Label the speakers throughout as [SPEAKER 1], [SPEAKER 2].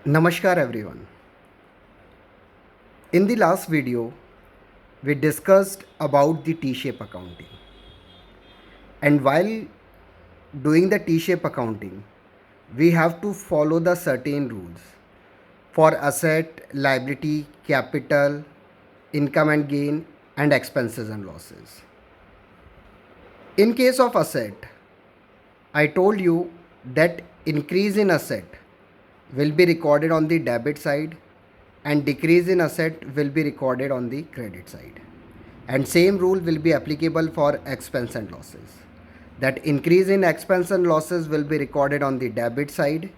[SPEAKER 1] Namaskar everyone. In the last video, we discussed about the T-shape accounting. And while doing the T-shape accounting, we have to follow the certain rules for asset, liability, capital, income and gain, and expenses and losses. In case of asset, I told you that increase in asset will be recorded on the debit side and decrease in asset will be recorded on the credit side. And same rule will be applicable for expense and losses. That increase in expense and losses will be recorded on the debit side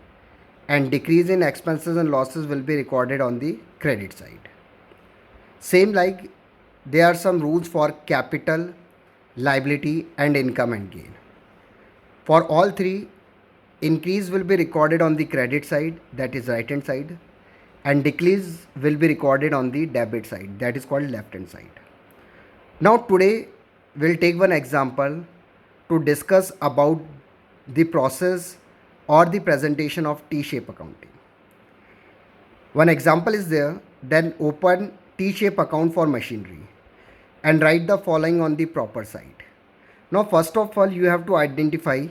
[SPEAKER 1] and decrease in expenses and losses will be recorded on the credit side. Same like there are some rules for capital, liability and income and gain. For all three, increase will be recorded on the credit side, that is right hand side, and decrease will be recorded on the debit side, that is called left hand side. Now today we'll take one example to discuss about the process or the presentation of T-shape accounting. One example is there, then open T-shape account for machinery and write the following on the proper side. Now first of all you have to identify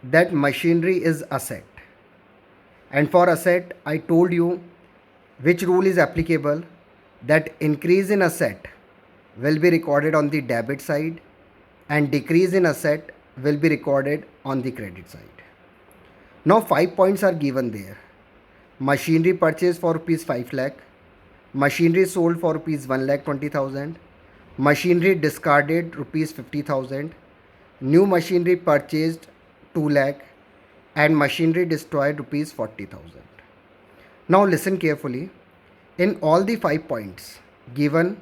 [SPEAKER 1] that machinery is asset, and for asset I told you which rule is applicable, that increase in asset will be recorded on the debit side and decrease in asset will be recorded on the credit side. Now 5 points are given there. Machinery purchased for rupees 5 lakh, machinery sold for rupees 1 lakh 20,000, machinery discarded rupees 50,000, new machinery purchased 2 lakh and machinery destroyed rupees 40,000. Now listen carefully. In all the 5 points given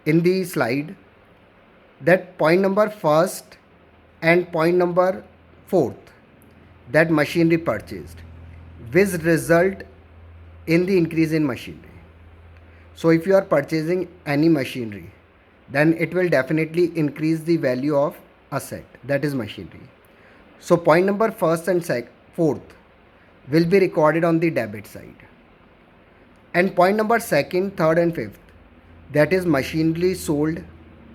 [SPEAKER 1] in the slide, that point number first and point number fourth, that machinery purchased, will result in the increase in machinery. So if you are purchasing any machinery, then it will definitely increase the value of asset, that is machinery. So point number first and fourth will be recorded on the debit side. And point number second, third and fifth, that is machinery sold,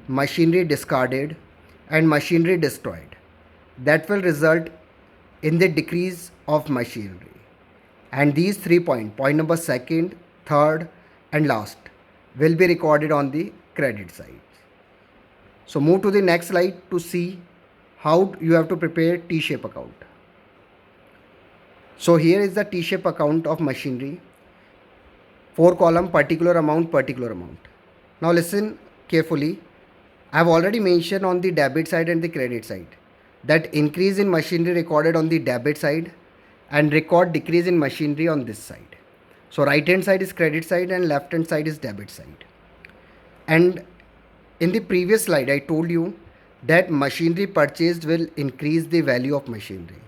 [SPEAKER 1] machinery discarded and machinery destroyed, that will result in the decrease of machinery. And these 3 points, point number second, third and last, will be recorded on the credit side. So move to the next slide to see how you have to prepare T-shape account. So here is the T-shape account of machinery. 4 column, particular amount, particular amount. Now listen carefully. I have already mentioned on the debit side and the credit side that increase in machinery recorded on the debit side and record decrease in machinery on this side. So right hand side is credit side and left hand side is debit side. And in the previous slide I told you that machinery purchased will increase the value of machinery.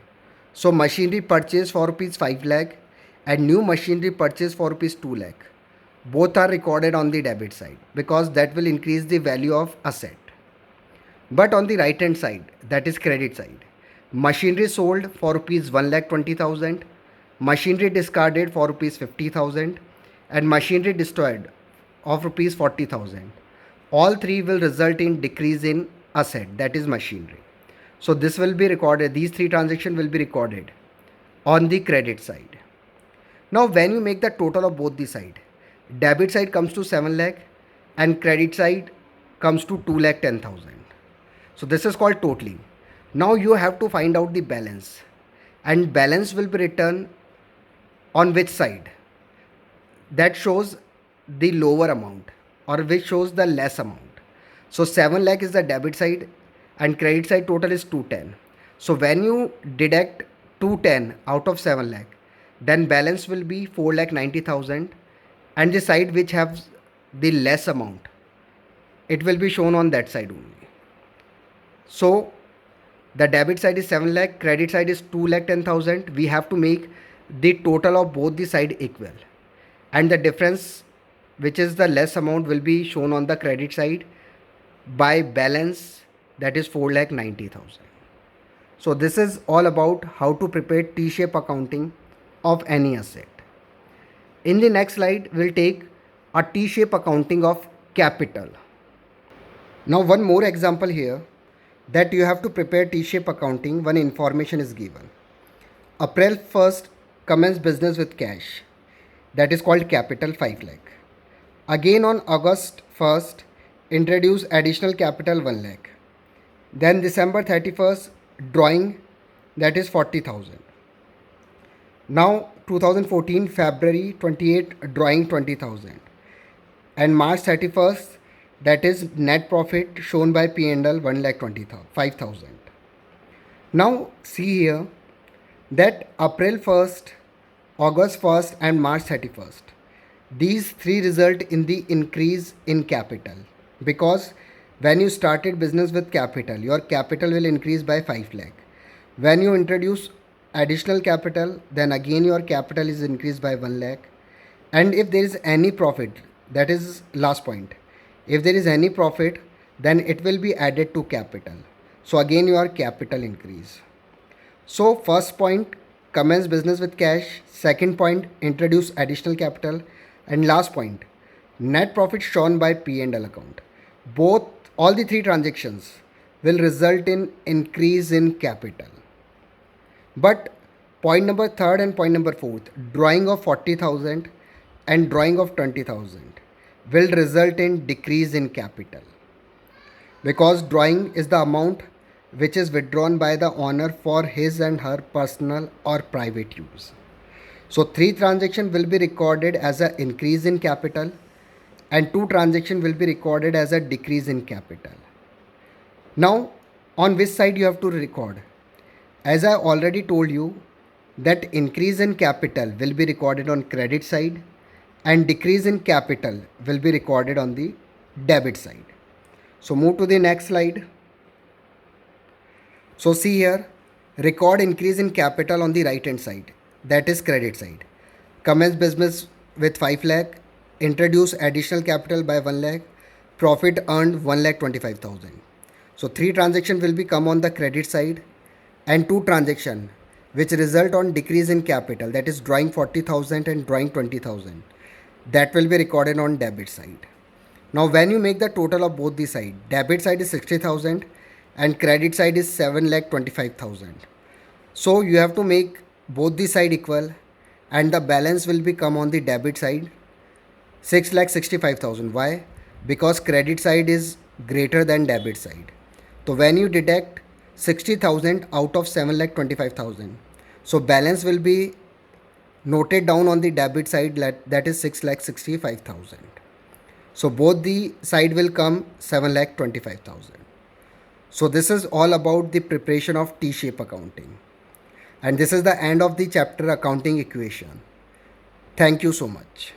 [SPEAKER 1] So machinery purchased for rupees 5 lakh and new machinery purchased for rupees 2 lakh, both are recorded on the debit side because that will increase the value of asset. But on the right hand side, that is credit side, machinery sold for rupees 1 lakh 20,000, machinery discarded for rupees 50,000 and machinery destroyed of rupees 40,000. All three will result in decrease in asset, that is machinery. So this will be recorded, these three transactions will be recorded on the credit side. Now when you make the total of both the side, debit side comes to 7 lakh and credit side comes to 2 lakh 10,000. So this is called totaling. Now you have to find out the balance, and balance will be written on which side? That shows the lower amount or which shows the less amount. So 7 lakh is the debit side and credit side total is 210. So when you deduct 210 out of 7 lakh, then balance will be 4 lakh 90,000, and the side which has the less amount, it will be shown on that side only. So the debit side is 7 lakh, credit side is 2 lakh 10,000. We have to make the total of both the side equal, and the difference, which is the less amount, will be shown on the credit side by balance, that is 4 lakh 90,000. So this is all about how to prepare T-shape accounting of any asset. In the next slide, we'll take a T-shape accounting of capital. Now one more example here, that you have to prepare T-shape accounting when information is given. April 1st, commence business with cash. That is called capital 5 lakh. Again on August 1st, introduce additional capital 1 lakh. Then December 31st, drawing, that is 40,000. Now 2014 February 28, drawing 20,000. And March 31st, that is net profit shown by P&L 1,25,000. Now see here that April 1st, August 1st and March 31st, these three result in the increase in capital, because when you started business with capital, your capital will increase by 5 lakh. When you introduce additional capital, then again your capital is increased by 1 lakh. And if there is any profit, that is last point, if there is any profit, then it will be added to capital. So again your capital increase. So first point, commence business with cash. Second point, introduce additional capital. And last point, net profit shown by P&L account. All the three transactions will result in increase in capital. But point number third and point number fourth, drawing of 40,000 and drawing of 20,000 will result in decrease in capital, because drawing is the amount which is withdrawn by the owner for his and her personal or private use. So 3 transactions will be recorded as an increase in capital and 2 transactions will be recorded as a decrease in capital. Now on which side you have to record? As I already told you, that increase in capital will be recorded on credit side and decrease in capital will be recorded on the debit side. So move to the next slide. So see here, record increase in capital on the right hand side, that is credit side. Commence business with 5 lakh, introduce additional capital by 1 lakh, profit earned 1,25,000. So 3 transactions will be come on the credit side and 2 transactions which result on decrease in capital, that is drawing 40,000 and drawing 20,000. That will be recorded on debit side. Now when you make the total of both the side, debit side is 60,000 and credit side is 7,25,000. So you have to make both the side equal and the balance will be come on the debit side 6,65,000. Why? Because credit side is greater than debit side. So when you deduct 60,000 out of 7,25,000, so balance will be noted down on the debit side, that is 6,65,000. So both the side will come 7,25,000. So this is all about the preparation of T-shape accounting. And this is the end of the chapter accounting equation. Thank you so much.